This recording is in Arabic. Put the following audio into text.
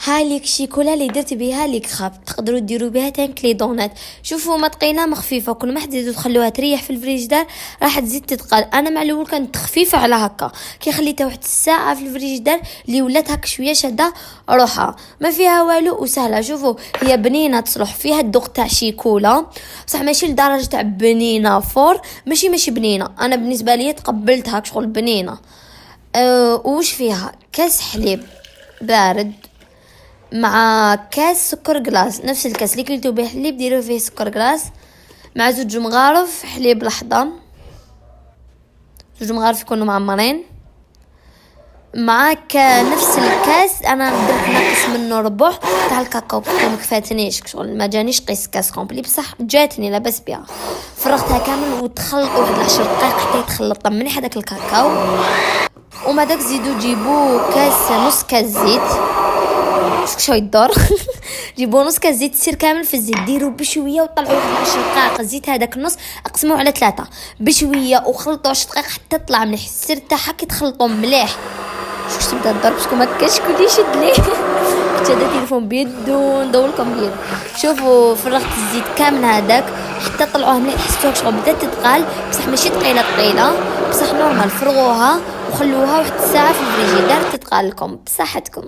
هاليك شيكولا اللي درت بها لي كخاب تقدروا ديروا بها تانكلي دونات. شوفوا ما تقيله ما خفيفه، كل ما تزيدوا تخلوها تريح في الفريجدار راح تزيد تتقل. انا مع الاول كانت خفيفه على هكا، كي خليتها واحد الساعه في الفريجدار اللي ولات هكا شويه شاده روحها، ما فيها والو وسهله. شوفوا هي بنينه تصلح فيها الذوق تاع شيكولا، صح ماشي لدرجه تاع بنينه فور، ماشي بنينه. انا بالنسبه لي تقبلتها شغل بنينه. وش فيها؟ كاس حليب بارد مع كاس سكر جلاس، نفس الكاس اللي كليتو به حليب ديروا فيه سكر جلاس، مع زوج مغارف حليب لحظة، زوج مغارف يكونوا معمرين، معاك نفس الكاس انا درت ناقص منه ربع تاع الكاكاو ما كفاتنيش شغل، ما جانيش قيس كاس كومبلي بصح جاتني لاباس بها. فرغتها كامل وتخلط واحد 10 دقائق حتى يتخلط مليح هذاك الكاكاو. وما داك زيدوا جيبوا كاس نص كاس زيت، شو يدور جيبوا نص كاس زيت سير كامل في الزيت، ديروا بشويه وطلعوا واحد 10 دقائق الزيت هذاك النص اقسموه على 3 بشويه وخلطوا 10 دقائق حتى طلع مليح. السر تاعها كي تخلطوا مليح شو تبدا تضرب شكون ما كاش كل يشد ليه كنت هذا تليفون بيدو ندورلكم بيد. شوفوا فرغت الزيت كامل هذاك حتى طلعوها مليح، حسيتوها شغل بدات تتقال بصح ماشي ثقيله بصح نورمال. فرغوها وخلوها واحد الساعه في الفريجيدار تتقال لكم بصحتكم.